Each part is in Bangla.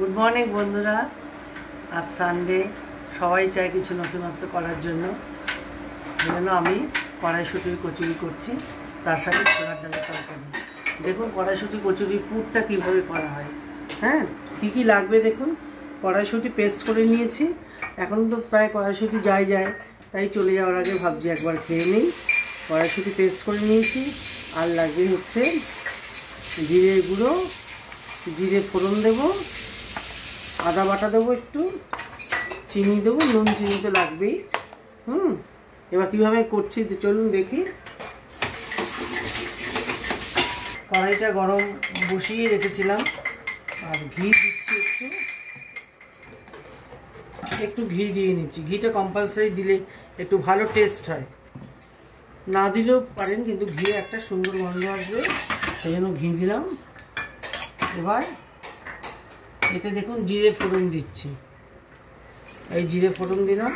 গুড মর্নিং বন্ধুরা। আজ সানডে, সবাই চায় কিছু নতুনত্ব করার জন্য। যেন আমি কড়াইশুঁটির কচুরি করছি, তার সাথে ছোলার ডালের তরকারি। দেখুন কড়াইশুঁটি কচুরির পুরটা কীভাবে করা হয়। হ্যাঁ, কী কী লাগবে দেখুন। কড়াইশুঁটি পেস্ট করে নিয়েছি। এখন তো প্রায় কড়াইশুঁটি যায়, তাই চলে যাওয়ার আগে ভাবছি একবার খেয়ে নিই। কড়াইশুঁটি পেস্ট করে নিয়েছি। আর লাগবে হচ্ছে জিরে গুঁড়ো, জিরে ফোড়ন দেবো, আদা বাটা দেবো, একটু চিনি দেবো, নুন চিনি তো লাগবেই। এবার কীভাবে করছি চলুন দেখি। কড়াইটা গরম বসিয়ে রেখেছিলাম, আর ঘি দিচ্ছি, একটু ঘি দিয়ে নিচ্ছি। ঘিটা কম্পালসারি দিলে একটু ভালো টেস্ট হয়, না দিলেও পারেন, কিন্তু ঘি একটা সুন্দর গন্ধ আসবে, সেই জন্য ঘি দিলাম। এবার এতে দেখুন জিরে ফোড়ন দিচ্ছি। এই জিরে ফোড়ন দিলাম।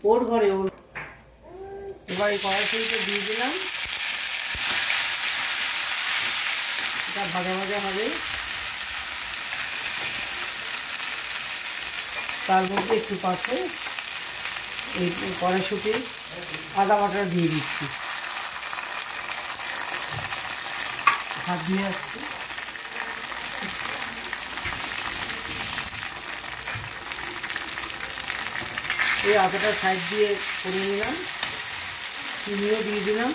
ওর ঘরে ওর। এবার এই কড়াইশুঁটিটা দিয়ে দিলাম। এটা ভাজা ভাজা হবে। তার মধ্যে একটু পাশে এই কড়াইশুঁটি আদা বাটা দিয়ে দিচ্ছি। হাত দিয়ে আসছি। এই আদাটা সাইড দিয়ে করে নিলাম। চিনিও দিয়ে দিলাম,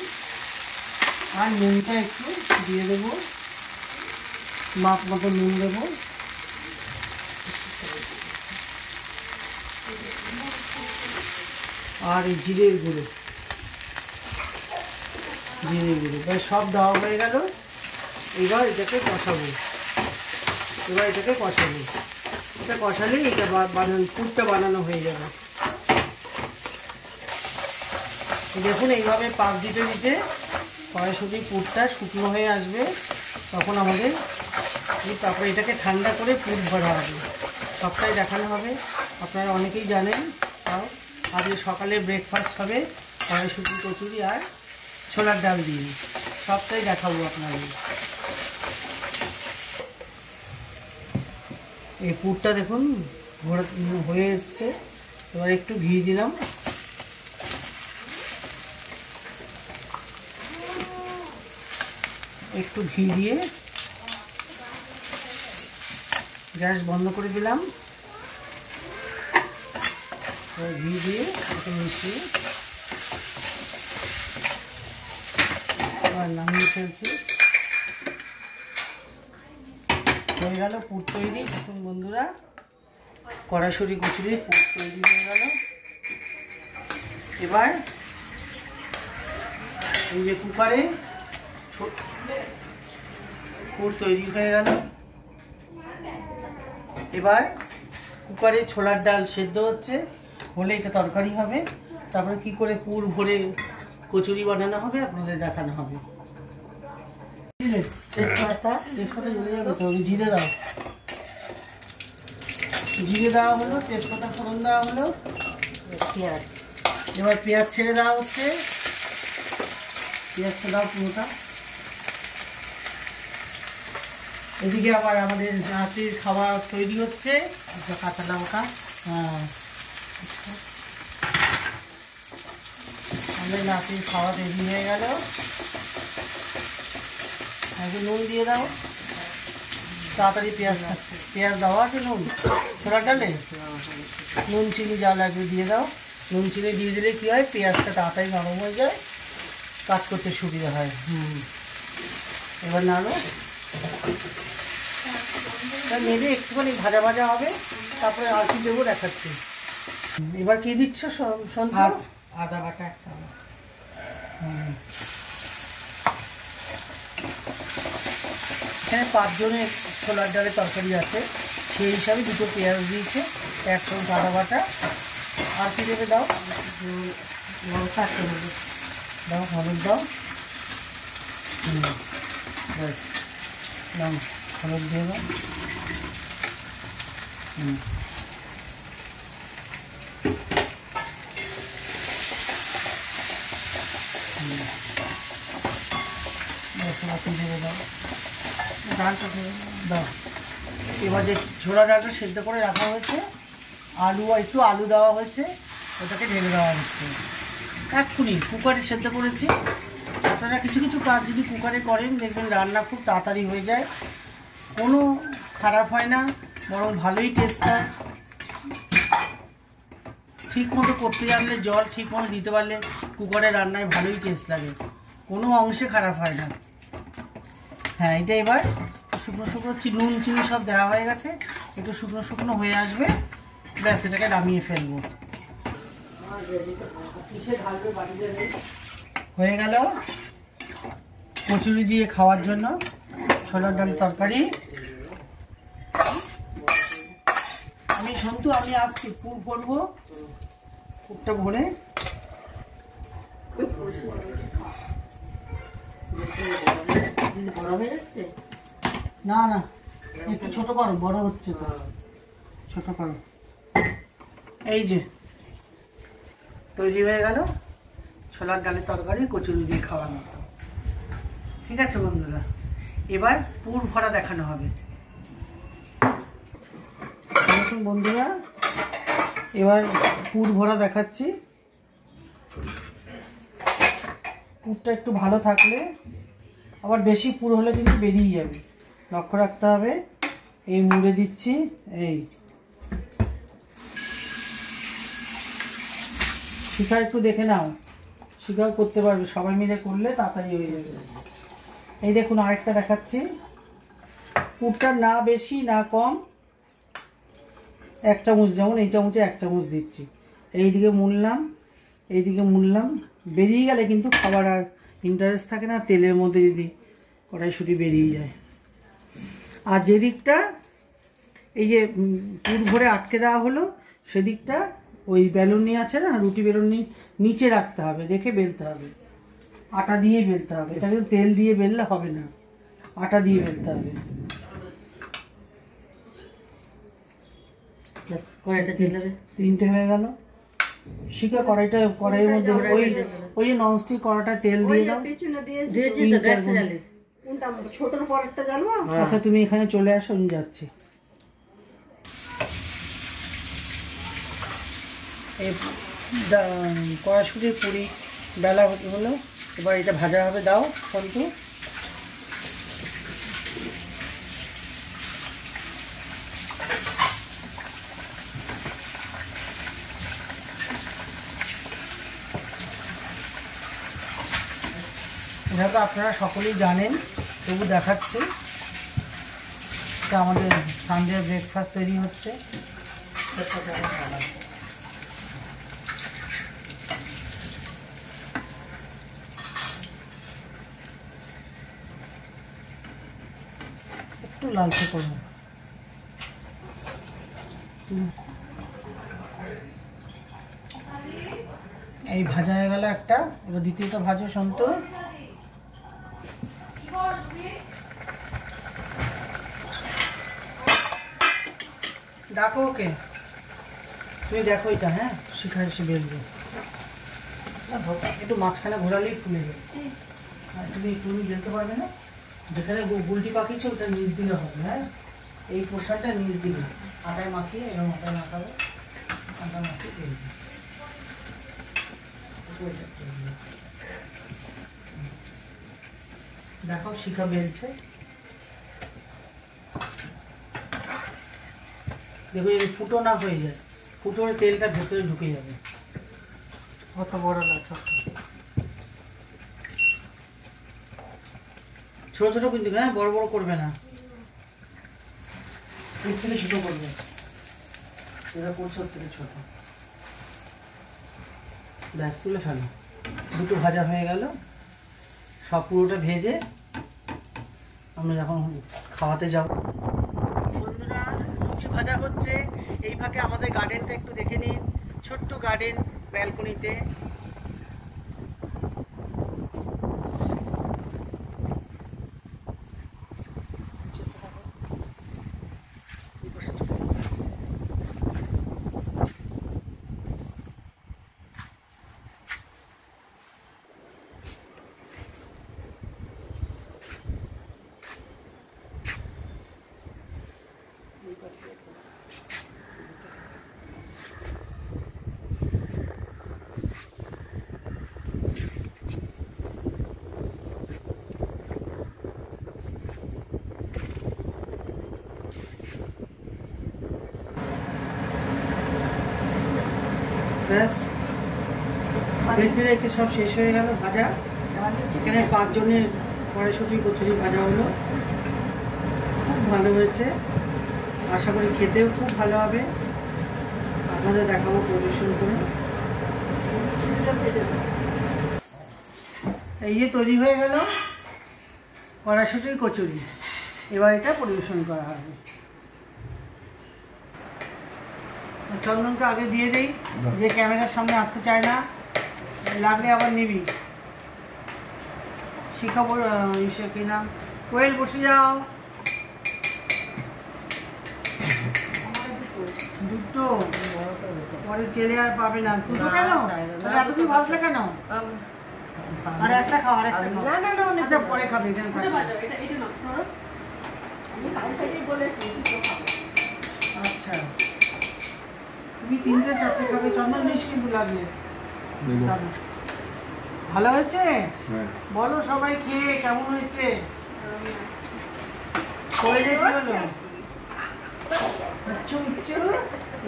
আর নুনটা একটু দিয়ে দেবো, মাপ মতো নুন দেবো। আর এই জিরের গুঁড়ো, সব দেওয়া হয়ে গেল। এবার এটাকে কষাবো। এটা কষালেই এটা পুরটা বানানো হয়ে যাবে। দেখুন এইভাবে পাক দিতে দিতে কড়াইশুঁটির পুরটা শুকনো হয়ে আসবে, তখন আমাদের তারপরে এটাকে ঠান্ডা করে পুর ভরা হবে। সবটাই দেখানো হবে। আপনারা অনেকেই জানেন, তাও আজকে সকালে ব্রেকফাস্ট হবে কড়াইশুঁটি কচুরি আর ছোলার ডাল দিয়ে। সবটাই দেখাবো আপনাদের। এই পুরটা দেখুন হয়ে এসছে। এবার একটু ঘি দিলাম। একটু ঘি দিয়ে গ্যাস বন্ধ করে দিলাম। ঘি দিয়ে একটু মিশিয়ে আবার নামিয়ে ফেলছি। হয়ে গেল পুর তৈরি। দেখুন বন্ধুরা, কড়াইশুঁটি কচুরি পুর তৈরি হয়ে গেল। এবার এই যে কুকারে পুর তৈরি হয়ে গেল। এবার কুকারে ছোলার ডাল সেদ্ধ হচ্ছে, হলে এটা তরকারি হবে। তারপরে কি করে পুর ভরে কচুরি বানানো হবে আপনাদের দেখানো হবে। তেজপাতা জ্বলে যাবে তো, জিরে দাও। জিরে দেওয়া হলো, তেজপাতা ফোড়ন দেওয়া হলো, পেঁয়াজ। এবার পেঁয়াজ ছেড়ে দেওয়া হচ্ছে। পেঁয়াজটা দাও পুরোটা। এদিকে আবার আমাদের নাতির খাবার তৈরি হচ্ছে। কাঁচা লঙ্কা, আমাদের নাতির খাওয়া তৈরি হয়ে গেল। আগে নুন দিয়ে দাও, তাড়াতাড়ি পেঁয়াজ দেওয়া আছে। নুন ছোলার ডালে নুন চিনি যা লাগবে দিয়ে দাও। নুন চিনি দিয়ে দিলে কী হয়, পেঁয়াজটা তাড়াতাড়ি নরম হয়ে যায়, কাজ করতে সুবিধা হয়। এবার নাড়ো। নেড়ে একটুখানি ভাজা ভাজা হবে, তারপরে আর কি দেবো দেখাচ্ছি। এবার কি দিচ্ছ সন্ধ্যা? আদা বাটা একটা। এখানে 5 জনের ছোলার ডালের তরকারি আছে, সেই হিসাবে 2টো পেঁয়াজ দিয়েছে, 1 চামচ আদা বাটা। আর কি দেবে দাও? লঙ্কা দাও, হলুদ দাও। ব্যাস, হলুদ দিয়ে দাও। দাও। এবার যে ছোলা ডালটা সেদ্ধ করে রাখা হয়েছে, একটু আলু দেওয়া হয়েছে, ওটাকে ঢেলে দেওয়া হচ্ছে। এক্ষুনি কুকারে সেদ্ধ করেছি। আপনারা কিছু কিছু কাজ যদি কুকারে করেন দেখবেন রান্না খুব তাড়াতাড়ি হয়ে যায়, কোনো খারাপ হয় না, বরং ভালোই টেস্ট হয়। ঠিক মতো করতে জানলে, জল ঠিক মতো দিতে পারলে কুকারে রান্নায় ভালোই টেস্ট লাগে, কোনো অংশে খারাপ হয় না। হ্যাঁ, এটা এবার শুকনো শুকনো নুন চিনি সব দেওয়া হয়ে গেছে, একটু শুকনো শুকনো হয়ে আসবে, ব্যাস এটাকে নামিয়ে ফেলবো। হয়ে গেল কচুরি দিয়ে খাওয়ার জন্য ছোলার ডাল তরকারি। আমি আসছি, পুর করবো, পুরটা ভরে না না একটু ছোট করো, বড় হচ্ছে তো, ছোট করো। এই যে তৈরি হয়ে গেল ছোলার ডালের তরকারি কচুরি দিয়ে খাওয়ার মতো। ঠিক আছে বন্ধুরা, এবার পুর ভরা দেখানো হবে। দেখুন বন্ধুরা, এবার পুর ভরা দেখাচ্ছি। পুরটা একটু ভালো থাকলে, আবার বেশি পুর হলে কিন্তু বেরিয়ে যাবে, লক্ষ্য রাখতে হবে। এই মুড়ে দিচ্ছি, এই শিখা একটু দেখে নাও, শিখাও করতে পারবে, সবাই মিলে করলে তাড়াতাড়ি হয়ে যাবে। এই দেখুন আরেকটা দেখাচ্ছি, পুরটা না বেশি না কম, 1 চামচ, যেমন এই চামচে 1 চামচ দিচ্ছি। এইদিকে মুড়লাম, এইদিকে মুড়লাম, বেরিয়ে গেলে কিন্তু খাবার আর ইন্টারেস্ট থাকে না, তেলের মধ্যে যদি কড়াইশুঁটি বেরিয়ে যায়। আর যেদিকটা এই যে পুর ভরে আটকে দেওয়া হলো, সেদিকটা ওই বেলুনি আছে না, রুটি বেলুনি, নিচে রাখতে হবে, দেখে বেলতে হবে, আটা দিয়ে বেলতে হবে। এটা কিন্তু তেল দিয়ে বেললে হবে না, আটা দিয়ে বেলতে হবে। তিনটে হয়ে গেল। শিখা কড়াইয়ের মধ্যে ওই যে ননস্টিক কড়াটা তেল দিয়ে দাও। আচ্ছা তুমি এখানে চলে আসো, আমি যাচ্ছি। এই কড়াইশুঁটির পুরি বেলা হলো, এবার এটা ভাজা হবে। দাও সন্তু। এটা তো আপনারা সকলেই জানেন, তবু দেখাচ্ছি। এটা আমাদের সানডে ব্রেকফাস্ট তৈরি হচ্ছে। একটু লালচে করবো। এই ভাজা হয়ে গেল একটা, এবার দ্বিতীয়টা ভাজো সন্তু। ডাকো ওকে, তুমি দেখো এটা। হ্যাঁ, শিখা এসে বেলবে, একটু মাঝখানে ঘোরালেই ফুলে যাবে। তুমি বেলতে পারবে না, যেখানে গুলটি পাকিয়েছে ওটা নিচ দিলে হবে। হ্যাঁ, এই পোশাকটা নিচ দিলে আটায় মাখিয়ে, এরকম আটায় মাখাবে, আটা মাখিয়ে বেলবে। দেখো শিখা বেলছে, দেখো এই ফুটো না হয়ে যায়, ফুটোর তেলটা ভেতরে ঢুকে যাবে। অত বড় না, ছোট ছোট ছোট কিন্তু, হ্যাঁ বড় বড় করবে না, এর থেকে ছোট করবে। এটা করছো থেকে ছোট, ব্যাস তুলে ফেলো। দুটো ভাজা হয়ে গেল, সব পুরোটা ভেজে আমরা যখন খাওয়াতে যাব। বন্ধুরা, লুচি ভাজা হচ্ছে, এই ফাঁকে আমাদের গার্ডেনটা একটু দেখে নিন। ছোট্ট গার্ডেন, ব্যালকনিতে। ব্যাস দেখতে দেখতে সব শেষ হয়ে গেল ভাজা। এখানে 5 জনের কড়াইশুঁটি কচুরি ভাজা হলো, খুব ভালো হয়েছে। আশা করি খেতেও খুব ভালো হবে। আপনাদের দেখাবো পরিবেশন করে। এই যে তৈরি হয়ে গেল কড়াইশুঁটির কচুরি, এবার এটা পরিবেশন করা হবে। চন্দনকে আগে দিয়ে দেই, যে ক্যামেরার সামনে আসতে চায় না, লাগলে আবার নিবি। শিখাবো কি নাম, কোয়েল বসে যাও। দুটো পরে চেলে আর পাবে না। দুটো কেন এতটুকু ভাজলে কেন? আর একটা খাও, আর একটা খাও। আচ্ছা পরে খাবে। আচ্ছা তুমি 3-4টে খাবে। চন্দন নিস কিন্তু লাগলে। ভালো হয়েছে? বলো সবাই খেয়ে কেমন হয়েছে।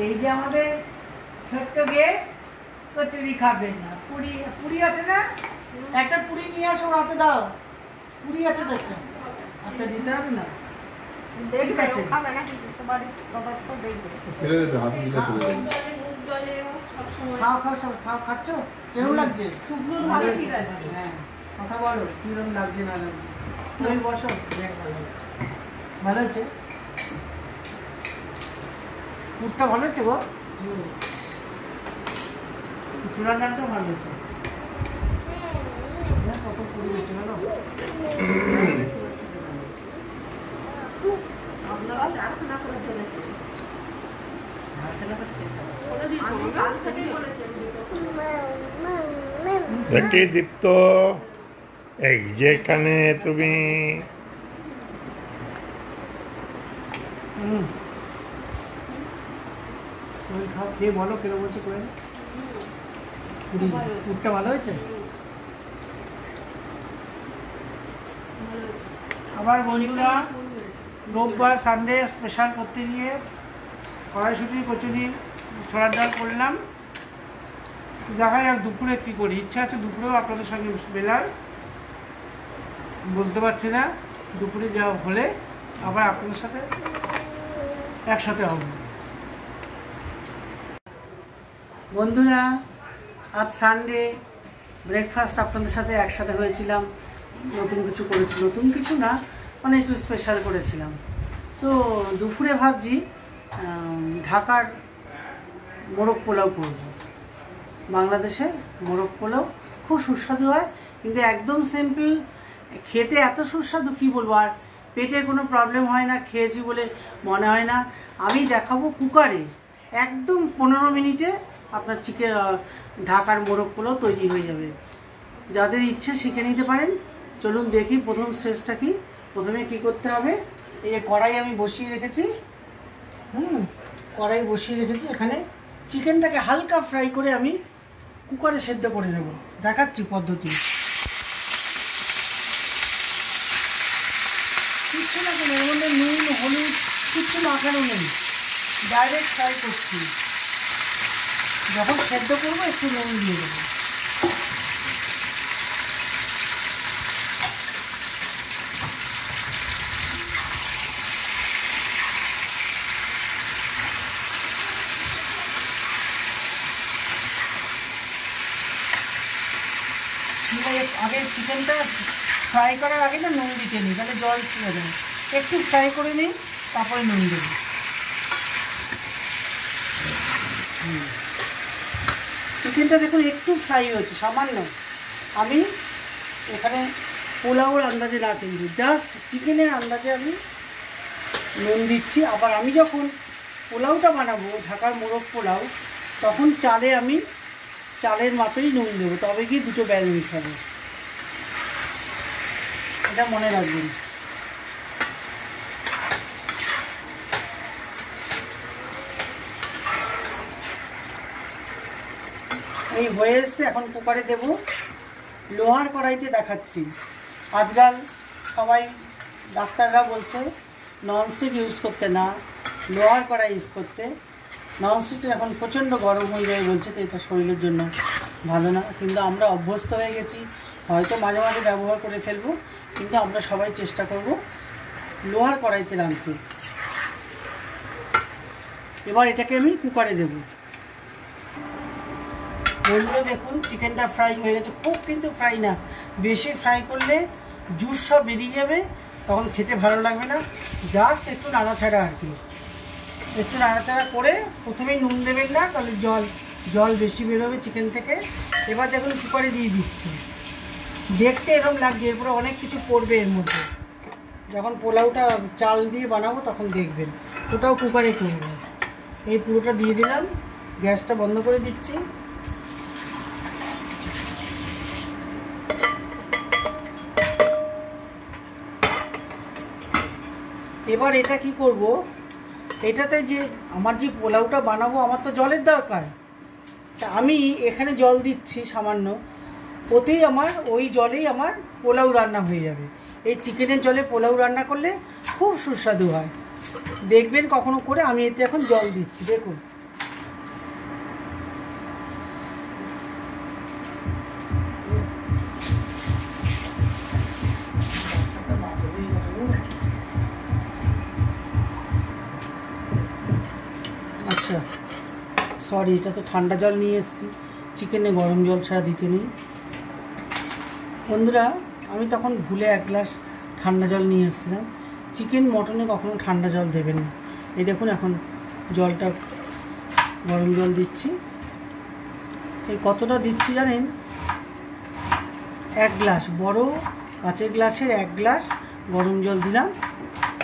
এই যে আমাদের ছোট্ট গেস্ট কচুরি খাবে না। পুরি আছে না? একটা পুরি নিয়ে আসো, হাতে দাও। পুরি আছে তো একটা? আচ্ছা দিতে হবে না, ঠিক আছে। খাও খাও সব খাও। খাচ্ছ? কেমন লাগছে? হ্যাঁ কথা বলো, কিরকম লাগছে না লাগছে। তুমি বসো। ভালো হয়েছে? পুরটা ভালো হচ্ছে গো। চূড়ার ডালটাও ভালো হচ্ছে। কত পুরি হচ্ছে বলো। দেখি দীপ্ত, এই যেখানে তুমি খেয়ে বলো কিরকম হচ্ছে করে। পুরটা ভালো হয়েছে। আবার বন্ধুরা রোববার সানডে স্পেশাল করতে গিয়ে কড়াইশুঁটি কচুরি ছোলার ডাল করলাম। দেখা যাক দুপুরে কী করি। ইচ্ছা আছে দুপুরেও আপনাদের সঙ্গে বেলার, বলতে পারছি না। দুপুরে যাওয়া হলে আবার আপনাদের সাথে একসাথে হব। বন্ধুরা আজ সানডে ব্রেকফাস্ট আপনাদের সাথে একসাথে হয়েছিলাম। নতুন কিছু করেছি, নতুন কিছু না মানে একটু স্পেশাল করেছিলাম। তো দুপুরে ভাবছি ঢাকার মোরগ পোলাও করব। বাংলাদেশের মোরগ পোলাও খুব সুস্বাদু হয়, কিন্তু একদম সিম্পল, খেতে এত সুস্বাদু কী বলবো। আর পেটের কোনো প্রবলেম হয় না, খেয়েছি বলে মনে হয় না। আমি দেখাবো কুকারে একদম 15 মিনিটে আপনার ঢাকার মোরগ পোলাও তৈরি হয়ে যাবে। যাদের ইচ্ছে শিখে নিতে পারেন। চলুন দেখি প্রথম স্টেজটা কি। প্রথমে কি করতে হবে, এই যে কড়াই আমি বসিয়ে রেখেছি। কড়াই বসিয়ে রেখেছি। এখানে চিকেনটাকে হালকা ফ্রাই করে আমি কুকারে সেদ্ধ করে নেব। দেখাচ্ছি পদ্ধতি। কিচ্ছু না কেন, এর মধ্যে নুন হলুদ কিচ্ছু মাখানো নেই, ডাইরেক্ট ফ্রাই করছি। যখন সেদ্ধ করবো একটু নুন দিয়ে দেবো। আগে চিকেনটা ফ্রাই করার আগে না নুন দিতে নিই, তাহলে জল ছেড়ে দেবে। একটু ফ্রাই করে নিই, তারপরে নুন দেব। চিকেনটা দেখুন একটু ফ্রাই হয়েছে সামান্য। আমি এখানে পোলাওর আন্দাজে না, কিন্তু জাস্ট চিকেনের আন্দাজে আমি নুন দিচ্ছি। আবার আমি যখন পোলাওটা বানাবো, ঢাকার মোরগ পোলাও, তখন আমি চালের মাপেই নুন দেবো, তবে কি দুটো ব্যালেন্স হবে। এটা মনে রাখবেন। এই হয়ে এসছে, এখন কুকারে দেব। লোহার কড়াইতে দেখাচ্ছি। আজকাল সবাই ডাক্তাররা বলছে ননস্টিক ইউজ করতে, না লোহার কড়াই ইউজ করতে। ননস্টিকটা এখন প্রচণ্ড গরম হয়ে যায় বলছে, তো এটা শরীরের জন্য ভালো না, কিন্তু আমরা অভ্যস্ত হয়ে গেছি, হয়তো মাঝে মাঝে ব্যবহার করে ফেলবো, কিন্তু আমরা সবাই চেষ্টা করব লোহার কড়াইতে রাঁধতে। এবার এটাকে আমি কুকারে দেব। বললে দেখুন চিকেনটা ফ্রাই হয়ে গেছে, খুব কিন্তু ফ্রাই না, বেশি ফ্রাই করলে জুস সব বেরিয়ে যাবে, তখন খেতে ভালো লাগবে না। জাস্ট একটু নাড়াচাড়া আর কি, একটু নাড়াচাড়া করে প্রথমেই নুন দেবেন না, তাহলে জল বেশি বেরোবে চিকেন থেকে। এবার দেখুন কুকারে দিয়ে দিচ্ছি। দেখতে এরকম লাগছে, এরপরে অনেক কিছু পড়বে এর মধ্যে। যখন পোলাওটা চাল দিয়ে বানাবো তখন দেখবেন, ওটাও কুকারে করবো। এই পুরোটা দিয়ে দিলাম, গ্যাসটা বন্ধ করে দিচ্ছি। এবার এটা কি করব, এটাতে যে আমার যে পোলাওটা বানাবো আমার তো জলের দরকার, তা আমি এখানে জল দিচ্ছি সামান্য, ওতেই আমার ওই জলেই আমার পোলাও রান্না হয়ে যাবে। এই চিকেনের জলে পোলাও রান্না করলে খুব সুস্বাদু হয়, দেখবেন কখনো করে। আমি এতে এখন জল দিচ্ছি, দেখুন। আচ্ছা সরি, এটা তো ঠান্ডা জল নিয়ে এসেছি, চিকেনে গরম জল ছাড়া দিতে নেই। বন্ধুরা আমি তখন ভুলে 1 গ্লাস ঠান্ডা জল নিয়ে এসেছিলাম। চিকেন মটনে কখনো ঠান্ডা জল দেবেন না। এই দেখুন এখন জলটা গরম জল দিচ্ছি। এই কতটা দিচ্ছি জানেন, 1 গ্লাস, বড় কাঁচের গ্লাসের 1 গ্লাস গরম জল দিলাম।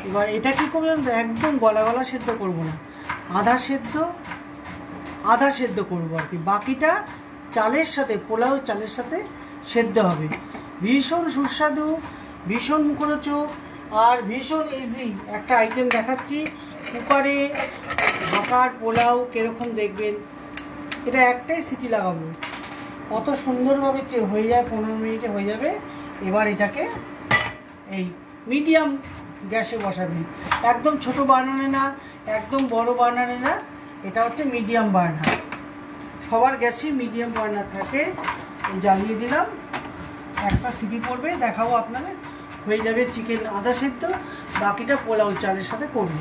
এবার এটা কী করবেন, একদম গলা গলা সেদ্ধ করব না, আধা সেদ্ধ করবো আর কি। বাকিটা চালের সাথে, পোলাও চালের সাথে সেদ্ধ হবে। ভীষণ সুস্বাদু, ভীষণ মুখরোচক আর ভীষণ ইজি একটা আইটেম দেখাচ্ছি। কুকারে ঢাকার পোলাও কীরকম দেখবেন, এটা একটাই সিটি লাগাবো, কত সুন্দরভাবে হয়ে যায়, 15 মিনিটে হয়ে যাবে। এবার এটাকে এই মিডিয়াম গ্যাসে বসাবেন, একদম ছোট বার্নারে না, একদম বড় বার্নারে না, এটা হচ্ছে মিডিয়াম বার্নার। সবার গ্যাসে মিডিয়াম বার্নার থাকে। এই জ্বালিয়ে দিলাম, একটা সিটি পড়বে, দেখাবো আপনাদের। হয়ে যাবে চিকেন আধা সেদ্ধ, বাকিটা পোলাও চালের সাথে করব।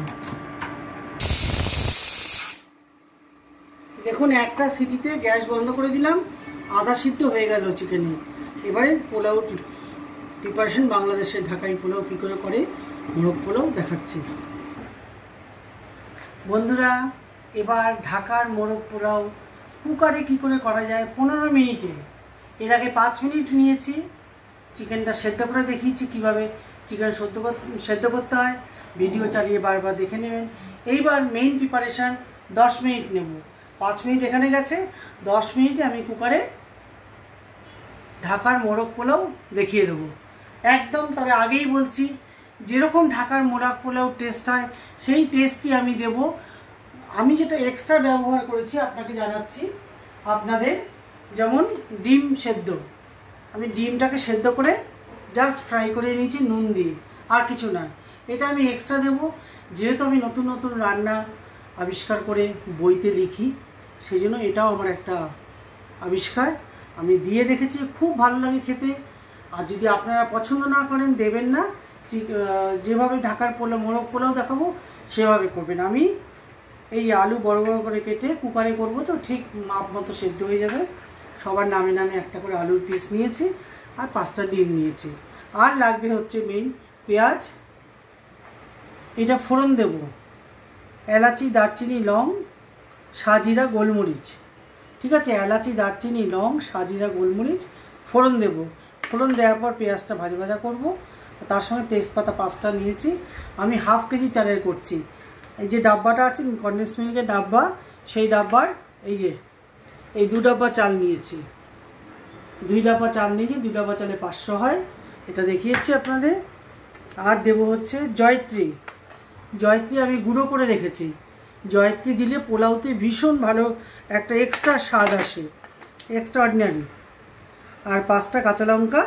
দেখুন একটা সিটিতে গ্যাস বন্ধ করে দিলাম, আধা সিদ্ধ হয়ে গেল চিকেনে। এবারে পোলাও প্রিপারেশন, বাংলাদেশের ঢাকাই পোলাও কী করে করে, মোরগ পোলাও দেখাচ্ছি। বন্ধুরা এবার ঢাকার মোরগ পোলাও কুকারে কী করে করা যায় 15 মিনিটে। এর আগে 5 মিনিট নিয়েছি, চিকেনটা সেদ্ধ করে দেখিয়েছি কীভাবে চিকেন সেদ্ধ করতে হয়, ভিডিও চালিয়ে বারবার দেখে নেবেন। এইবার মেইন প্রিপারেশান 10 মিনিট নেব। 5 মিনিট এখানে গেছে, 10 মিনিটে আমি কুকারে ঢাকার মোরগ পোলাও দেখিয়ে দেবো একদম। তবে আগেই বলছি, যেরকম ঢাকার মোরগ পোলাও টেস্ট হয় সেই টেস্টই আমি দেব। আমি যেটা এক্সট্রা ব্যবহার করেছি আপনাকে জানাচ্ছি আপনাদের, যেমন ডিম সেদ্ধ। আমি ডিমটাকে সেদ্ধ করে জাস্ট ফ্রাই করে নিয়েছি নুন দিয়ে, আর কিছু না। এটা আমি এক্সট্রা দেব, যেহেতু আমি নতুন নতুন রান্না আবিষ্কার করে বইতে লিখি, সেই জন্য এটাও আমার একটা আবিষ্কার। আমি দিয়ে দেখেছি, খুব ভালো লাগে খেতে। আর যদি আপনারা পছন্দ না করেন দেবেন না, যেভাবে ঢাকার মোরগ পোলাও দেখাবো সেভাবে করবেন। আমি এই আলু বড় বড় করে কেটে কুকারে করব, তো ঠিক মাপ মতো সেদ্ধ হয়ে যাবে। সবার নামে নামে একটা করে আলুর পিস নিয়েছি, আর 5টা ডিম নিয়েছি। আর লাগবে হচ্ছে মেইন পেঁয়াজ। এটা ফোড়ন দেব, এলাচি, দারচিনি, লং, সাজিরা, গোলমরিচ। ঠিক আছে, এলাচি, দারচিনি, লং, সাজিরা, গোলমরিচ ফোড়ন দেব। ফোড়ন দেওয়ার পর পেঁয়াজটা ভাজা ভাজা করবো। তার সঙ্গে তেজপাতা 5টা নিয়েছি। আমি হাফ কেজি চালের করছি। এই যে ডাব্বাটা আছে কনডেন্স মিল্কের ডাব্বা, সেই ডাব্বার এই 2 ডাব্বা চাল নিয়েছি। 2 ডাব্বা চাল নিয়েছি, 2 ডাব্বা চালে 500 হয়, এটা দেখিয়েছি আপনাদের। আর দেব হচ্ছে জয়ত্রী। জয়ত্রী আমি গুঁড়ো করে রেখেছি। জয়ত্রী দিলে পোলাওতে ভীষণ ভালো একটা এক্সট্রা স্বাদ আসে। এক্সট্রাঅর্ডিনারি। আর 5টা কাঁচা লঙ্কা,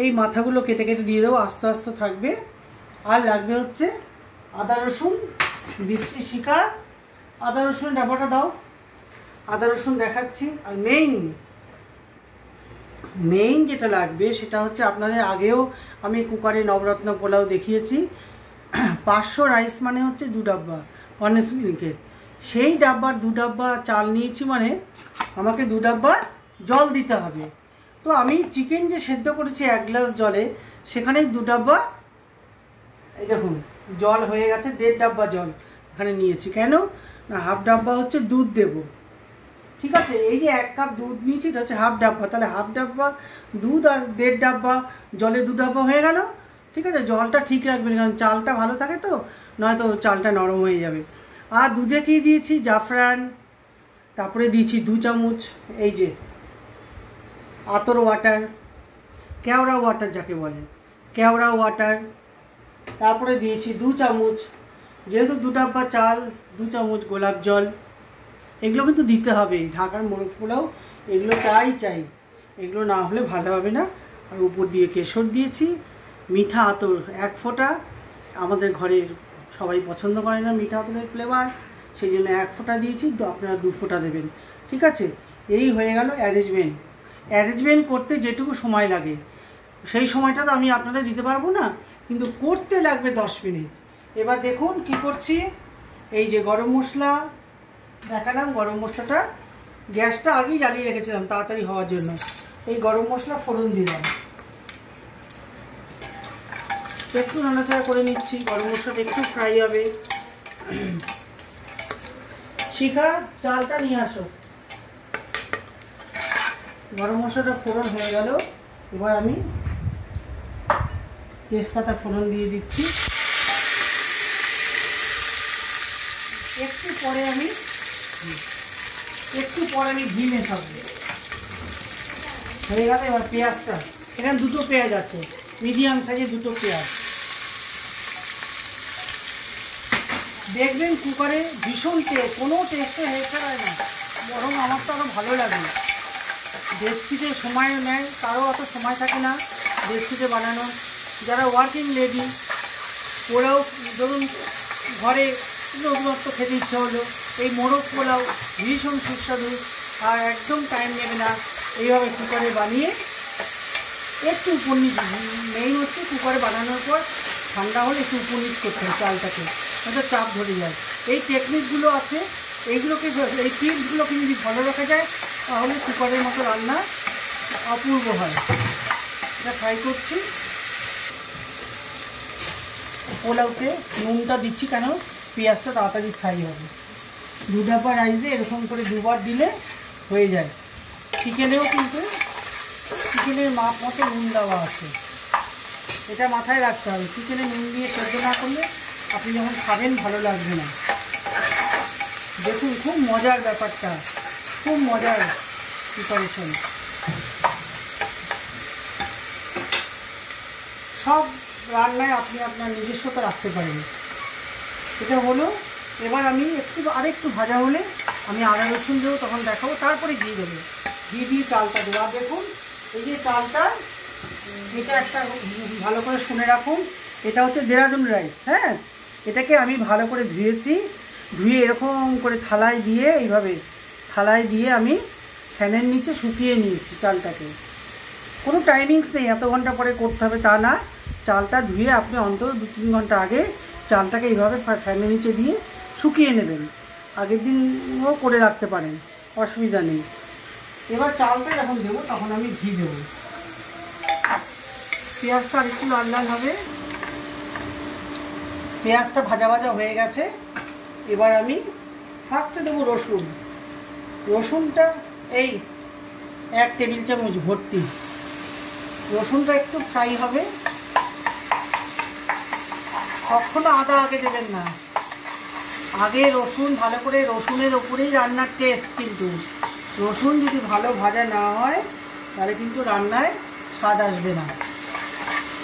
এই মাথাগুলো কেটে কেটে দিয়ে দেবো, আস্তে আস্তে থাকবে। আর লাগবে হচ্ছে আদা রসুন দিচ্ছি। শিখা, আদা রসুন ডাবাটা দাও, আদা রসুন দেখাচ্ছি। আর মেইন যেটা লাগবে সেটা হচ্ছে, আপনাদের আগেও আমি কুকারে নবরত্ন পোলাও দেখিয়েছি। 500 রাইস মানে হচ্ছে 2 ডাব্বা কন্ডেন্স মিল্কের। সেই ডাব্বার 2 ডাব্বা চাল নিয়েছি, মানে আমাকে 2 ডাব্বা জল দিতে হবে। তো আমি চিকেন যে সেদ্ধ করেছি 1 গ্লাস জলে, সেখানেই 2 ডাব্বা, এই দেখুন জল হয়ে গেছে, 1.5 ডাব্বা জল এখানে নিয়েছি। কেন না, হাফ ডাব্বা হচ্ছে দুধ দেব, ঠিক আছে। এই যে 1 কাপ দুধ নিয়েছি, এটা হচ্ছে হাফ ডাব্বা, তাহলে হাফ ডাব্বা দুধ আর 1.5 ডাব্বা জলে 2 ডাব্বা হয়ে গেল, ঠিক আছে। জলটা ঠিক রাখবেন, কারণ চালটা ভালো থাকে তো, নয়তো চালটা নরম হয়ে যাবে। আর দুধে কি দিয়েছি, জাফরান, তারপরে দিয়েছি 2 চামচ এই যে আতর ওয়াটার, কেওড়া ওয়াটার যাকে বলে, কেওড়া ওয়াটার। তারপরে দিয়েছি 2 চামচ, যেহেতু 2 ডাব্বা চাল, 2 চামচ গোলাপ জল। এগুলো কিন্তু দিতে হবে, ঢাকার মোরগ পোলাও এগুলো চাই, এগুলো না হলে ভালো হবে না। আর উপর দিয়ে কেশর দিয়েছি, মিঠা আতর 1 ফোঁটা, আমাদের ঘরের সবাই পছন্দ করে না মিঠা আতরের ফ্লেভার, সেই জন্য 1 ফোঁটা দিয়েছি, তো আপনারা 2 ফোঁটা দেবেন, ঠিক আছে। এই হয়ে গেল অ্যারেঞ্জমেন্ট করতে যেটুকু সময় লাগে, সেই সময়টা তো আমি আপনাদের দিতে পারবো না, কিন্তু করতে লাগবে 10 মিনিট। এবার দেখুন কি করছি, এই যে গরম মশলা দেখালাম, গরম মশলাটা গ্যাসটা আগেই জ্বালিয়ে রেখেছিলাম তাড়াতাড়ি হওয়ার জন্য। এই গরম মশলা ফোড়ন দিলাম, একটু নাড়াচাড়া করে নিচ্ছি, গরম মশলাটা একটু ফ্রাই হবে। শিখা, চালটা নিয়ে আসো। গরম মশলাটা ফোড়ন হয়ে গেল, এবার আমি তেজপাতা ফোড়ন দিয়ে দিচ্ছি। একটু পরে আমি ঘি মেশাবো, হয়ে গেল। এবার পেঁয়াজটা, এখানে 2টো পেঁয়াজ আছে, মিডিয়াম সাইজে 2টো পেঁয়াজ। দেখবেন কুকারে ভীষণ কোনো টেস্টে হেরফের হয় না, বরং আমার তো আরও ভালো লাগে। ডেস্কিতে সময় নেয়, কারো অত সময় থাকে না ডেস্কিতে বানানো। যারা ওয়ার্কিং লেডি, ওরাও ধরুন ঘরে নতুনত্ব খেতে ইচ্ছা হলো, এই মোরগ পোলাও ভীষণ সুস্বাদু, আর একদম টাইম নেবে না। এইভাবে কুকারে বানিয়ে একটু উপর নিচ, মেইন হচ্ছে কুকারে বানানোর পর ঠান্ডা হলে একটু উপর নিচ করতে হয় চালটাকে, হয়তো চাপ ধরে যায়। এই টেকনিকগুলো আছে, এই টিপসগুলোকে যদি ভালো রাখা যায়, তাহলে কুকারের মতো রান্না অপূর্ব হয়। এটা ফ্রাই করছি। পোলাওতে নুনটা দিচ্ছি কেন, পেঁয়াজটা তাড়াতাড়ি ফ্রাই হবে। 2 ডাব্বা রাইসে এরকম করে 2বার দিলে হয়ে যায়। চিকেনেও কিন্তু চিকেনের মাপ মতো নুন দেওয়া আছে, এটা মাথায় রাখতে হবে। চিকেনে নুন দিয়ে সেদ্ধ না করলে আপনি যখন খাবেন ভালো লাগবে না। দেখুন খুব মজার ব্যাপারটা, খুব মজার প্রিপারেশন। সব রান্নায় আপনি আপনার নিজস্বতা রাখতে পারেন। এটা হলো, এবার আমি আরেকটু ভাজা হলে আমি আদা রসুন দেবো, তখন দেখাবো, তারপরে ঘি দেবো। ঘি দিয়ে চালটা দেবো। আর দেখুন এই যে চালটা, এটা একটা ভালো করে শুনে রাখুন, এটা হচ্ছে দেরাদুন রাইস। হ্যাঁ, এটাকে আমি ভালো করে ধুয়ে এরকম করে থালায় দিয়ে, এইভাবে থালায় দিয়ে আমি ফ্যানের নিচে শুকিয়ে নিয়েছি চালটাকে। কোনো টাইমিংস নেই এত ঘন্টা পরে করতে হবে তা না, চালটা ধুয়ে আপনি অন্তত 2-3 ঘন্টা আগে চালটাকে এইভাবে ফ্যানের নিচে দিয়ে শুকিয়ে নেবেন। আগের দিনও করে রাখতে পারেন, অসুবিধা নেই। এবার চালটা যখন দেবো তখন আমি ঘি দেবো। পেঁয়াজটা আর একটু লাল লাল হবে, পেঁয়াজটা ভাজা ভাজা হয়ে গেছে। এবার আমি ফার্স্টে দেবো রসুনটা এই 1 টেবিল চামচ ভর্তি। রসুনটা একটু ফ্রাই হবে, কখনো আদা আগে দেবেন না, আগে রসুন ভালো করে, রসুনের ওপরেই রান্নার টেস্ট। কিন্তু রসুন যদি ভালো ভাজা না হয় তাহলে কিন্তু রান্নায় স্বাদ আসবে না।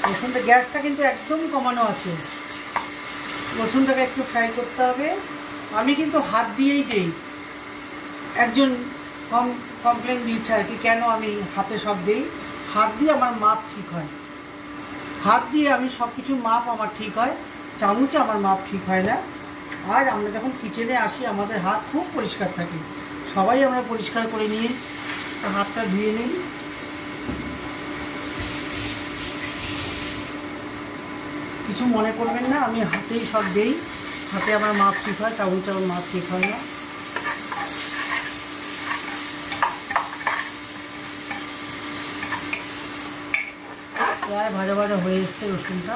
রসুনটা গ্যাসটা কিন্তু একদম কমানো আছে। রসুনটাকে একটু ফ্রাই করতে হবে। আমি কিন্তু হাত দিয়েই দিই, একজন কমপ্লেন দিয়েছে আর কি, কেন আমি হাতে সব দিই। হাত দিয়ে আমার মাপ ঠিক হয়, হাত দিয়ে আমি সব কিছু মাপ আমার ঠিক হয়, চামচে আমার মাপ ঠিক হয় না। আর আমরা যখন কিচেনে আসি আমাদের হাত খুব পরিষ্কার থাকে, সবাই আমরা পরিষ্কার করে নিয়ে হাতটা ধুয়ে নিই। কিছু মনে করবেন না, আমি হাতেই সব দিই, হাতে আমার মাপ ঠিক হয়, চামচে আমার মাপ ঠিক হয় না। প্রায় ভাজা ভাজা হয়ে এসছে রসুনটা,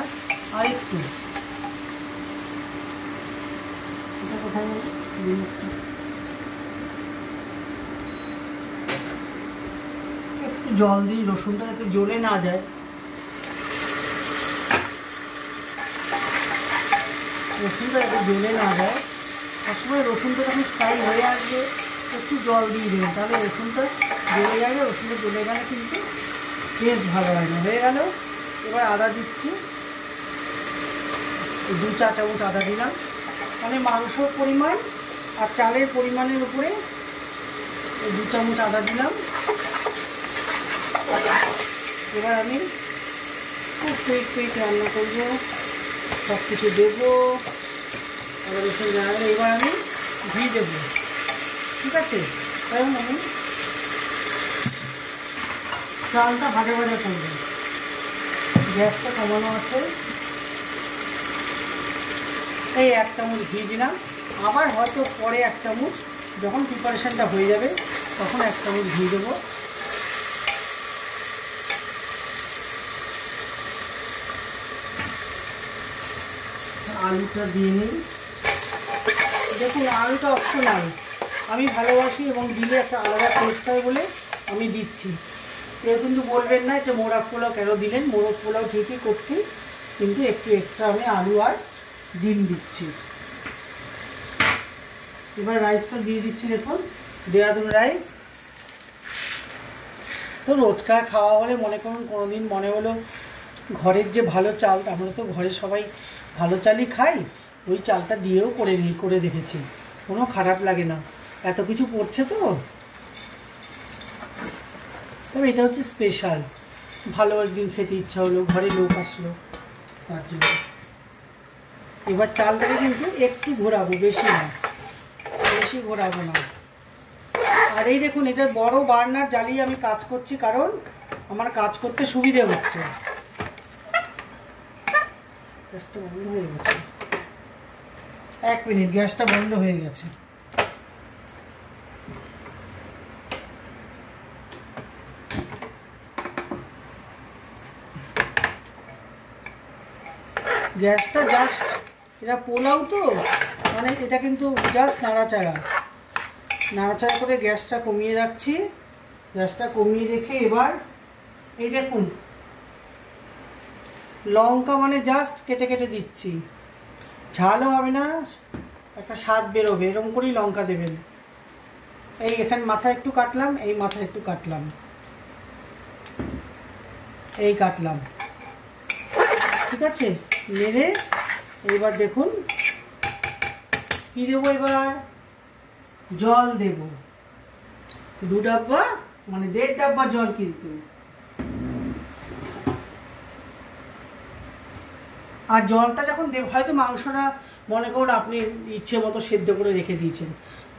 আর একটু কোথায় একটু জল দিই, রসুনটা যাতে জ্বলে না যায়। রসুনটা যাতে জ্বলে না যায়, সবসময় রসুনটা যখন ফ্রাই হয়ে আসবে একটু জল দিয়ে দেবেন, তাহলে রসুনটা জ্বলে যাবে। রসুনটা জ্বলে গেলে কিন্তু টেস্ট ভালো হয় না। হয়ে গেল। এবার আদা দিচ্ছি, 2-4 চামচ আদা দিলাম, মানে মাংসর পরিমাণ আর চালের পরিমাণের উপরে 2 চামচ আদা দিলাম। এবার আমি খুব কুইক রান্না করবো, সব কিছু দেবো। এবার আমি ঘি দেবো, ঠিক আছে। কারণ আমি চালটা ভাজা ভাজা করবো, গ্যাসটা কমানো আছে। এই 1 চামচ ঘি দিলাম, আবার হয়তো পরে 1 চামচ যখন প্রিপারেশনটা হয়ে যাবে তখন 1 চামচ ঘি দেবো। আলুটা দিয়ে নিই। দেখুন আলুটা অপশনাল, আমি ভালোবাসি এবং দিলে একটা আলাদা টেস্ট হয় বলে আমি দিচ্ছি। কেউ কিন্তু বলবেন না এটা মোরগ পোলাও কেন দিলেন, মোরগ পোলাও ঠিকই করছি, কিন্তু একটু এক্সট্রা আমি আলু আর ডিম দিচ্ছি। এবার রাইসটা দিয়ে দিচ্ছি, দেখুন দেরাদুন রাইস। তো রোজকার খাওয়া হলে মনে করুন কোনোদিন মনে হলো ঘরের যে ভালো চাল, আমরা তো ঘরে সবাই ভালো চালই খাই, ওই চালটা দিয়েও করে রেখেছি, কোনো খারাপ লাগে না, এত কিছু পড়ছে তো। তবে এটা হচ্ছে স্পেশাল, ভালো একদিন খেতে ইচ্ছা হলো, ঘরে লোক আসলো তার জন্য। এবার চালটাকে কিন্তু একটু ঘোরাবো, বেশি ঘোরাবো না। আর এই দেখুন এটা বড় বার্নার জ্বালিয়ে আমি কাজ করছি, কারণ আমার কাজ করতে সুবিধে হচ্ছে। গ্যাসটা বন্ধ হয়ে গেছে, 1 মিনিট, গ্যাসটা বন্ধ হয়ে গেছে। গ্যাসটা জাস্ট, এটা পোলাও তো মানে এটা কিন্তু জাস্ট নাড়াচাড়া করে গ্যাসটা কমিয়ে রাখছি। গ্যাসটা কমিয়ে রেখে এবার এই দেখুন লঙ্কা মানে জাস্ট কেটে কেটে দিচ্ছি, ঝালও হবে না, একটা স্বাদ বেরোবে, এরকম করেই লঙ্কা দেবেন। এই এখানে মাথায় একটু কাটলাম, এই মাথায় একটু কাটলাম, এই কাটলাম, ঠিক আছে। নেড়ে এবার দেখুন কি দেবো, এবার জল দেব, 2 ডাব্বা মানে 1.5 ডাব্বা জল কিন্তু। আর জলটা যখন দেব, হয়তো মাংসটা মনে করুন আপনি ইচ্ছে মতো সেদ্ধ করে রেখে দিয়েছেন,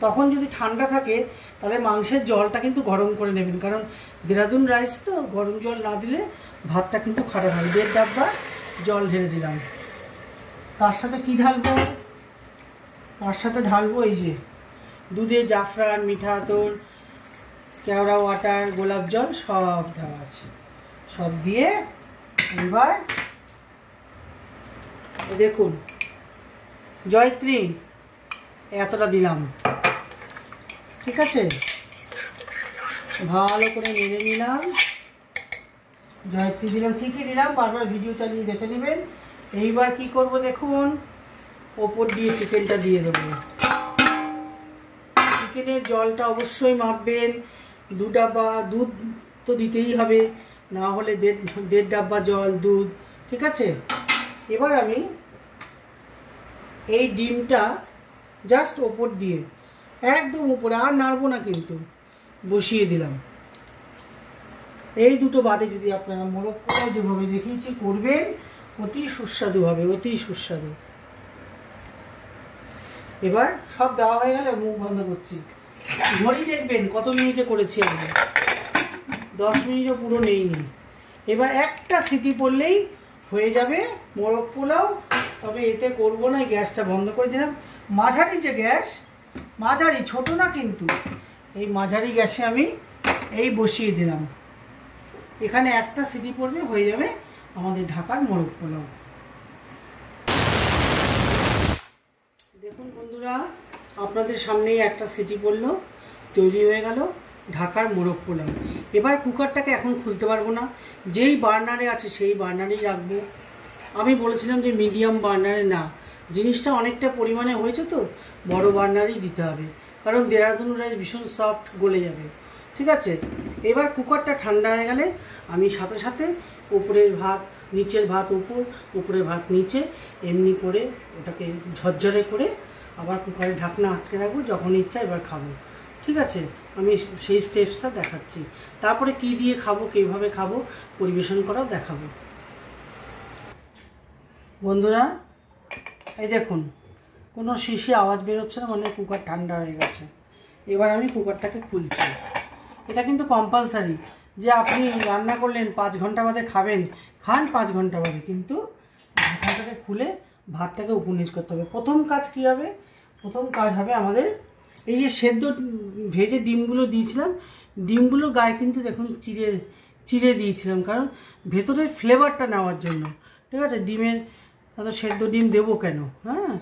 তখন যদি ঠান্ডা থাকে তাহলে মাংসের জলটা কিন্তু গরম করে নেবেন, কারণ দেরাদুন রাইস তো গরম জল না দিলে ভাতটা কিন্তু খারাপ হয়। 1.5 ডাব্বা জল ঢেলে দিলাম। তার সাথে কি ঢালবো, তার সাথে ঢালবো এই যে দুধে জাফরান, মিঠা আতর, কেওড়া ওয়াটার, গোলাপ জল সব দেওয়া আছে, সব দিয়ে এবার দেখুন জয়ত্রী এতটা দিলাম, ঠিক আছে। ভালো করে নেড়ে নিলাম, জয়ত্রী দিলাম, কী দিলাম বারবার ভিডিও চালিয়ে দেখে নেবেন। এইবার কি করব দেখুন, ওপর দিয়ে চিকেনটা দিয়ে দেবো। চিকেনের জলটা অবশ্যই মাপবেন, 2 ডাব্বা দুধ তো দিতেই হবে, না হলে 1.5 ডাব্বা জল দুধ, ঠিক আছে। এবার আমি এই ডিমটা জাস্ট ওপর দিয়ে, একদম উপরে, আর নাড়বো না কিন্তু, বসিয়ে দিলাম। এই দুটো বাদে যদি আপনারা মোরগ পোলাও যেভাবে দেখিয়েছি করবেন, অতি সুস্বাদু হবে, অতি সুস্বাদু। এবার সব দেওয়া হয়ে গেলে মুখ বন্ধ করছি। ঘড়ি দেখবেন কত মিনিটে করেছি আমরা, 10 মিনিটও পুরো নেইনি। এবার একটা সিটি পড়লেই হয়ে যাবে মোরগ পোলাও। তবে এতে করবো না, গ্যাসটা বন্ধ করে দিলাম। মাঝারি যে গ্যাস, মাঝারি, ছোট না কিন্তু, এই মাঝারি গ্যাসে আমি এই বসিয়ে দিলাম। এখানে একটা সিটি পড়বে, হয়ে যাবে আমাদের ঢাকার মোরগ পোলাও। দেখুন বন্ধুরা, আপনাদের সামনেই একটা সিটি পড়লো, তৈরি হয়ে গেল ঢাকার মোরগ পোলাও। এবার কুকারটাকে এখন খুলতে পারবো না, যেই বার্নারে আছে সেই বার্নারেই রাখবো। আমি বলেছিলাম যে মিডিয়াম বার্নারে না, জিনিসটা অনেকটা পরিমাণে হয়েছে তো বড় বার্নারই দিতে হবে, কারণ দেরাদুন রাইস ভীষণ সফট, গলে যাবে। ঠিক আছে, এবার কুকারটা ঠান্ডা হয়ে গেলে আমি সাথে সাথে উপরের ভাত নিচের ভাত উপর, উপরের ভাত নিচে, এমনি করে ওটাকে ঝরঝরে করে আবার কুকারে ঢাকনা আটকে রাখবো, যখন ইচ্ছা এবার খাবো। ঠিক আছে, আমি সেই স্টেপসটা দেখাচ্ছি। তারপরে কি দিয়ে খাবো, কীভাবে খাবো, পরিবেশন করাও দেখাবো। বন্ধুরা এই দেখুন, কোনো শিশি আওয়াজ বেরোচ্ছে না, মানে কুকার ঠান্ডা হয়ে গেছে। এবার আমি কুকারটাকে খুলছি। এটা কিন্তু কম্পালসারি যে আপনি রান্না করলেন 5 ঘন্টা বাদে খাবেন, খান 5 ঘন্টা বাদে, কিন্তু ঢাকনাটাকে খুলে ভাতটাকে উপর নিচ করতে হবে। প্রথম কাজ কী হবে, প্রথম কাজ হবে আমাদের এই যে সেদ্ধ ভেজে ডিমগুলো দিয়েছিলাম, ডিমগুলো গায়ে কিন্তু দেখুন চিড়ে চিড়ে দিয়েছিলাম, কারণ ভেতরের ফ্লেভারটা নেওয়ার জন্য। ঠিক আছে, ডিমের এত সেদ্ধ ডিম দেবো কেন, হ্যাঁ,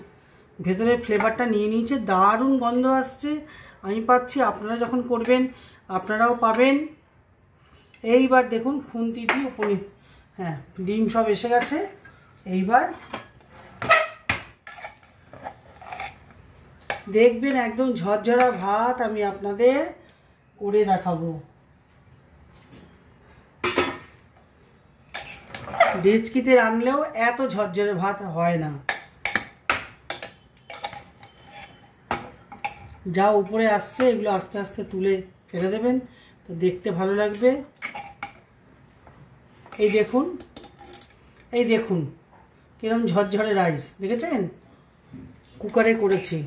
ভেতরের ফ্লেভারটা নিয়ে নিয়েছে, দারুণ গন্ধ আসছে, আমি পাচ্ছি, আপনারা যখন করবেন আপনারাও পাবেন। এইবার দেখুন খুন্তি দিয়ে উপরে, হ্যাঁ, ডিম সব এসে গেছে। এইবার দেখবেন একদম ঝরঝরা ভাত আমি আপনাদের করে দেখাবো। ডেচকিতে রান্নলেও এত ঝরঝরে ভাত হয় না। যা উপরে আসছে এগুলো আস্তে আস্তে তুলে ফেলে দেবেন, তো দেখতে ভালো লাগবে। এই দেখুন, এই দেখুন কিরকম ঝরঝরে রাইস, দেখেছেন? কুকারে করেছি।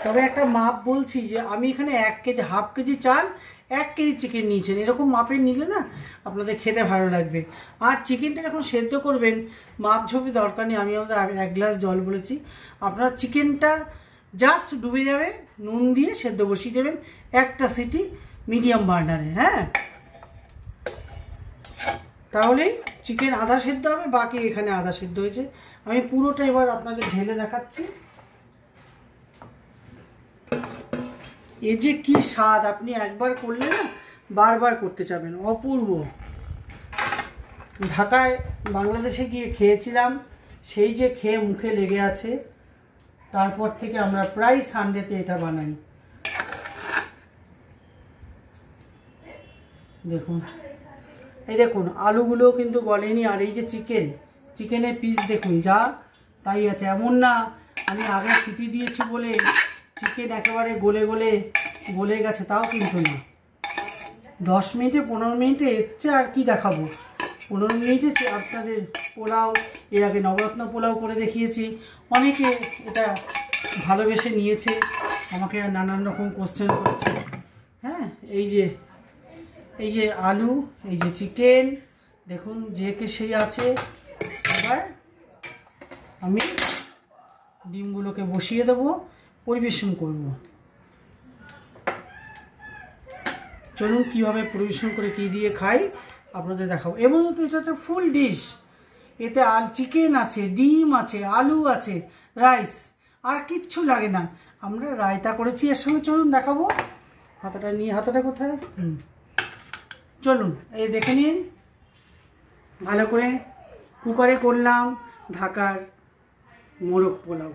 তবে একটা মাপ বলছি, যে আমি এখানে 1 কেজি, হাফ কেজি চাল, 1 কেজি চিকেন নিয়েছেন। এরকম মাপের নিলে না আপনাদের খেতে ভালো লাগবে। আর চিকেনটা যখন সেদ্ধ করবেন মাপ ঝোপে দরকার নেই, আমি আমাদের 1 গ্লাস জল বলেছি। আপনারা চিকেনটা জাস্ট ডুবে যাবে, নুন দিয়ে সেদ্ধ বসিয়ে দেবেন, একটা সিটি মিডিয়াম বার্নারে, হ্যাঁ, তাহলেই চিকেন আধা সেদ্ধ হবে, বাকি এখানে আধা সেদ্ধ হয়েছে। আমি পুরোটা এবার আপনাদের ঢেলে দেখাচ্ছি। এর যে কি স্বাদ, আপনি একবার করলে না বারবার করতে চাবেন, অপূর্ব। ঢাকায় বাংলাদেশে গিয়ে খেয়েছিলাম, সেই যে খেয়ে মুখে লেগে আছে, তারপর থেকে আমরা প্রায় সানডেতে এটা বানাই। দেখুন, এই দেখুন আলুগুলো কিন্তু গলেনি। আর এই যে চিকেনের পিস দেখুন যা তাই আছে, এমন না আমি আগে সিটি দিয়েছি বলে চিকেন একেবারে গলে গেছে, তাও কিন্তু না। 10 মিনিটে 15 মিনিটে এর চেয়ে আর কি দেখাবো। 15 মিনিটে আপনাদের পোলাও, এর আগে নবরত্ন পোলাও করে দেখিয়েছি, অনেকে এটা ভালোবেসে নিয়েছে, আমাকে নানান রকম কোশ্চেন করেছে। হ্যাঁ, এই যে আলু, এই যে চিকেন, দেখুন যে কে সেই আছে। এবার আমি ডিমগুলোকে বসিয়ে দেবো, পরিবেশন করব। চলুন কীভাবে পরিবেশন করে কী দিয়ে খাই আপনাদের দেখাবো। এবং তো এটা তো ফুল ডিশ, এতে চিকেন আছে, ডিম আছে, আলু আছে, রাইস, আর কিচ্ছু লাগে না। আমরা রায়তা করেছি এর সঙ্গে, চলুন দেখাবো। হাতাটা নিয়ে, হাতাটা কোথায়, চলুন এই দেখে নিন। ভালো করে কুকারে করলাম ঢাকার মোরগ পোলাও।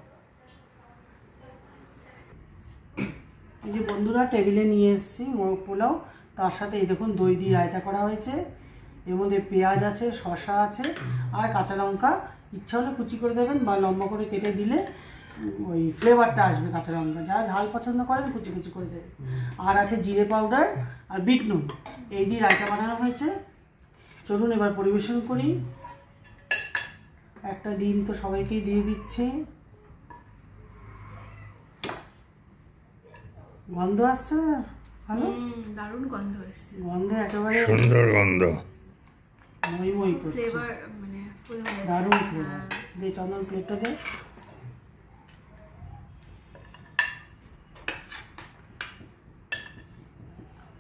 এই যে বন্ধুরা টেবিলে নিয়ে এসেছি মোরগ পোলাও, তার সাথে এই দেখুন দই দিয়ে রায়তা করা হয়েছে, এর মধ্যে পেঁয়াজ আছে, শসা আছে, আর কাঁচা লঙ্কা ইচ্ছা হলে কুচি করে দেবেন বা লম্বা করে কেটে দিলে ওই ফ্লেভারটা আসবে কাঁচা লঙ্কা। যারা ঝাল পছন্দ করেন কুচি কুচি করে দেবে। আর আছে জিরে পাউডার আর বিট নুন, এই দিয়ে রায়তা বানানো হয়েছে। চলুন এবার পরিবেশন করি। একটা ডিম তো সবাইকেই দিয়ে দিচ্ছি। গন্ধ আসছে ভালো, দারুণ গন্ধ আসছে, গন্ধে একেবারে সুন্দর গন্ধ, মই মই করছে, ফ্লেভার মানে ফুল হয়েছে। দারুণ ফ্লেভার। দে চন্দন প্লেটটা দে।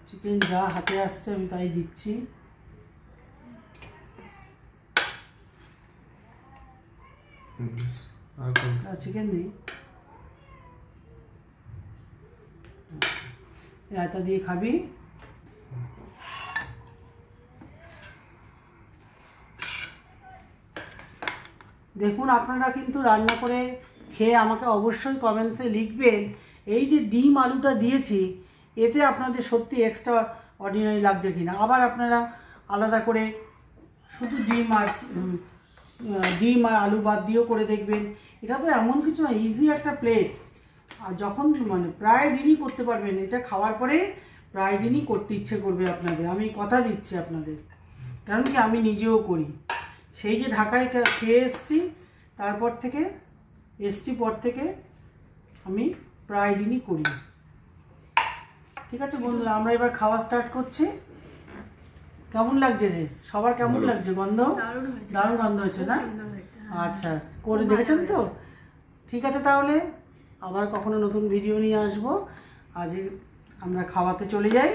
চিকেন যা হাতে আসছে আমি তাই দিচ্ছি। চিকেন দিই, রায়তা দিয়ে খাবি। দেখুন আপনারা কিন্তু রান্না করে খেয়ে আমাকে অবশ্যই কমেন্টসে লিখবেন এই যে ডিম আলুটা দিয়েছি এতে আপনাদের সত্যি এক্সট্রা অর্ডিনারি লাগছে কিনা। আবার আপনারা আলাদা করে শুধু ডিম আর আলু বাদ দিয়েও করে দেখবেন। এটা তো এমন কিছু না, ইজি একটা প্লেট। আর যখন মানে প্রায় দিনই করতে পারবেন, এটা খাওয়ার পরে প্রায় দিনই করতে ইচ্ছে করবে আপনাদের, আমি কথা দিচ্ছি আপনাদের। কারণ কি আমি নিজেও করি, সেই যে ঢাকায় খেয়ে এসছি তারপর থেকে পর থেকে আমি প্রায় দিনই করি। ঠিক আছে বন্ধুরা, আমরা এবার খাওয়া স্টার্ট করছি। কেমন লাগছে রে সবার, কেমন লাগছে গন্ধ? দারুণ গন্ধ হয়েছে না? আচ্ছা করে দেখেছেন তো? ঠিক আছে তাহলে আবার কখনো নতুন ভিডিও নিয়ে আসবো। আজ আমরা খাওয়াতে চলে যাই।